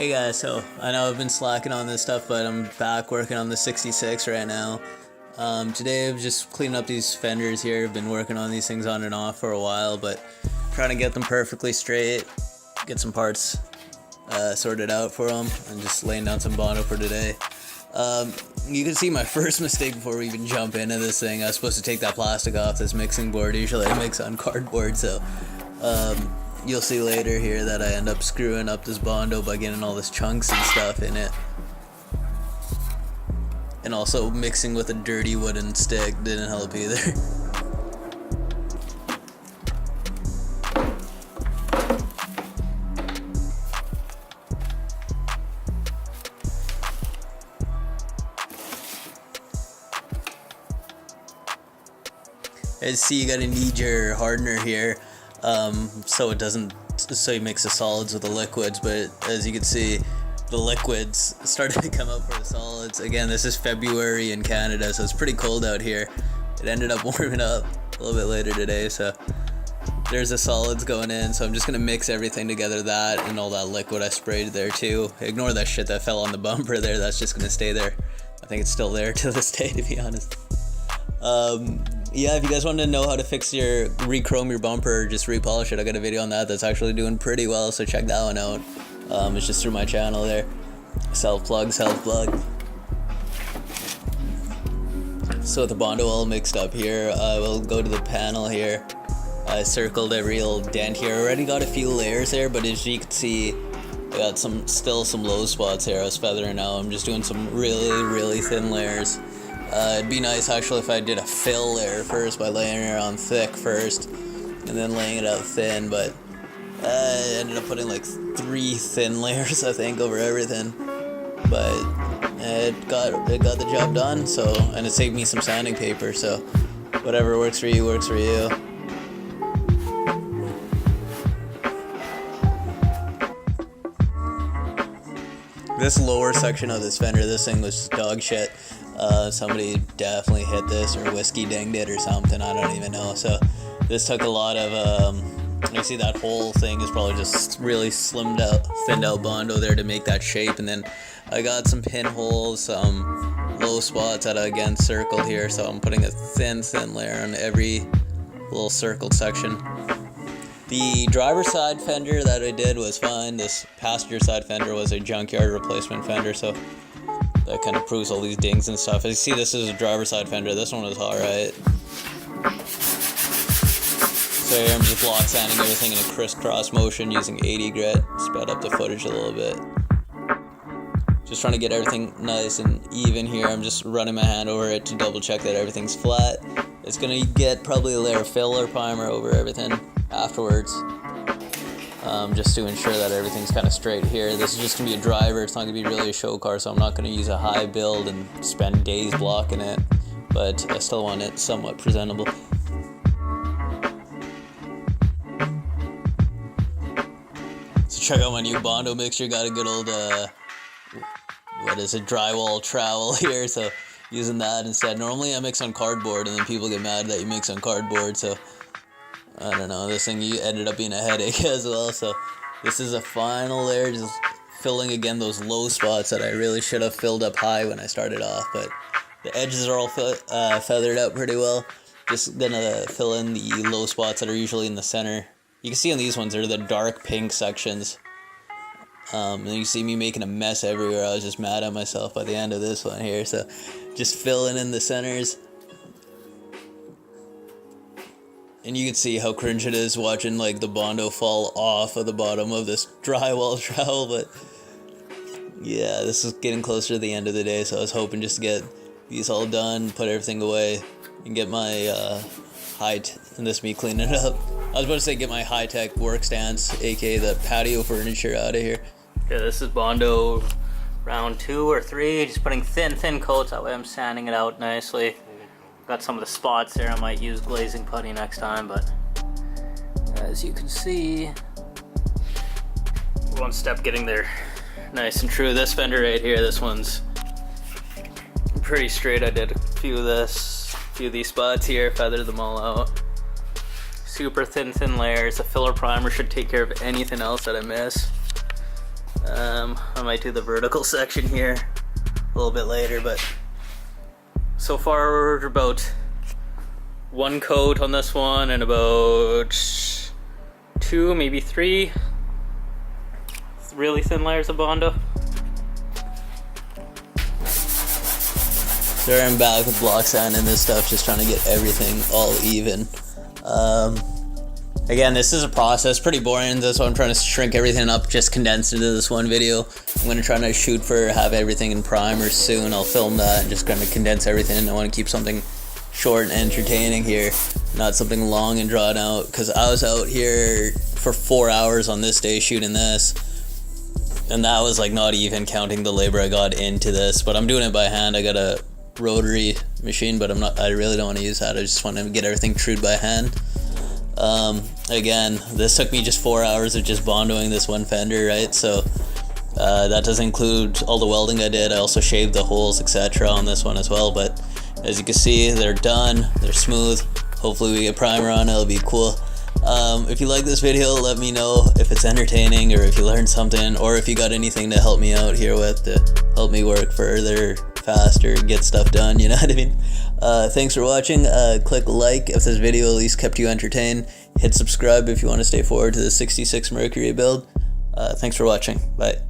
Hey guys, so I know I've been slacking on this stuff, but I'm back working on the 66 right now. Today I'm just cleaning up these fenders here. I've been working on these things on and off for a while, but trying to get them perfectly straight, get some parts sorted out for them, and just laying down some Bondo for today. You can see my first mistake before we even jump into this thing. I was supposed to take that plastic off this mixing board. Usually I mix on cardboard, so you'll see later here that I end up screwing up this Bondo by getting all this chunks and stuff in it. And also mixing with a dirty wooden stick didn't help either. As you see, you gotta need your hardener here, so you mix the solids with the liquids, but as you can see, the liquids started to come out for the solids. Again, this is February in Canada, so it's pretty cold out here. It ended up warming up a little bit later today, so there's the solids going in, so I'm just gonna mix everything together, that and all that liquid I sprayed there too. Ignore that shit that fell on the bumper there, that's just gonna stay there. I think it's still there to this day, to be honest. Yeah, if you guys want to know how to re-chrome your bumper or just repolish it, I got a video on that that's actually doing pretty well, so check that one out. It's just through my channel there. Self-plug. So with the Bondo all mixed up here, we'll go to the panel here. I circled every little dent here. I already got a few layers there, but as you can see, I got still some low spots here. I was feathering out. I'm just doing some really thin layers. It'd be nice actually if I did a fill layer first by laying it on thick first and then laying it out thin, but I ended up putting like 3 thin layers I think over everything, but it got the job done, so, and it saved me some sanding paper, so whatever works for you works for you. This lower section of this fender, this thing was dog shit. Somebody definitely hit this or whiskey dinged it or something, I don't even know. So this took a lot of, you see that whole thing is probably just really thinned out Bondo there to make that shape. And then I got some pinholes, some low spots that I again circled here. So I'm putting a thin layer on every little circled section. The driver's side fender that I did was fine. This passenger side fender was a Junkyard replacement fender, so that kind of proves all these dings and stuff. As you see, this is a driver's side fender. This one was alright. So here I'm just block sanding everything in a crisscross motion using 80 grit. Sped up the footage a little bit. Just trying to get everything nice and even here. I'm just running my hand over it to double check that everything's flat. It's gonna get probably a layer of filler primer over everything afterwards. Just to ensure that everything's kind of straight here. This is just going to be a driver, it's not going to be really a show car, so I'm not going to use a high build and spend days blocking it, but I still want it somewhat presentable. So check out my new Bondo mixture, got a good old, drywall trowel here, so using that instead. Normally I mix on cardboard and then people get mad that you mix on cardboard, so I don't know, this thing ended up being a headache as well, so this is a final layer, just filling again those low spots that I really should have filled up high when I started off, but the edges are all feathered out pretty well. Just gonna fill in the low spots that are usually in the center. You can see on these ones, they're the dark pink sections. And you see me making a mess everywhere. I was just mad at myself by the end of this one here, so just filling in the centers. And you can see how cringe it is watching like the Bondo fall off of the bottom of this drywall trowel, but yeah, this is getting closer to the end of the day, so I was hoping just to get these all done, put everything away, and get my and this me cleaning it up. I was about to say get my high-tech work stance, aka the patio furniture, out of here. Okay, this is Bondo round 2 or 3, just putting thin coats, that way I'm sanding it out nicely. Got some of the spots there, I might use glazing putty next time, but as you can see, one step getting there nice and true. This fender right here, this one's pretty straight. I did a few of these spots here, feathered them all out. Super thin layers. The filler primer should take care of anything else that I miss. I might do the vertical section here a little bit later, but so far we're about one coat on this one and about 2, maybe 3 really thin layers of Bondo. So I'm back with block sand and this stuff, just trying to get everything all even. Again, this is a process, pretty boring. That's why I'm trying to shrink everything up, just condense into this one video. I'm going to try to shoot for have everything in primer soon. I'll film that and just kind of condense everything. I want to keep something short and entertaining here, not something long and drawn out, because I was out here for 4 hours on this day shooting this, and that was like not even counting the labor I got into this. But I'm doing it by hand. I got a rotary machine, but I really don't want to use that. I just want to get everything trued by hand. Again, this took me just 4 hours of just bondoing this one fender, right? So that doesn't include all the welding I did. I also shaved the holes, etc. on this one as well. But as you can see, they're done, they're smooth. Hopefully we get primer on it, it'll be cool. If you like this video, let me know if it's entertaining or if you learned something, or if you got anything to help me out here with, to help me work further, faster, get stuff done, you know what I mean? Thanks for watching. Click like if this video at least kept you entertained. Hit subscribe if you want to stay forward to the 66 Mercury build. Thanks for watching. Bye.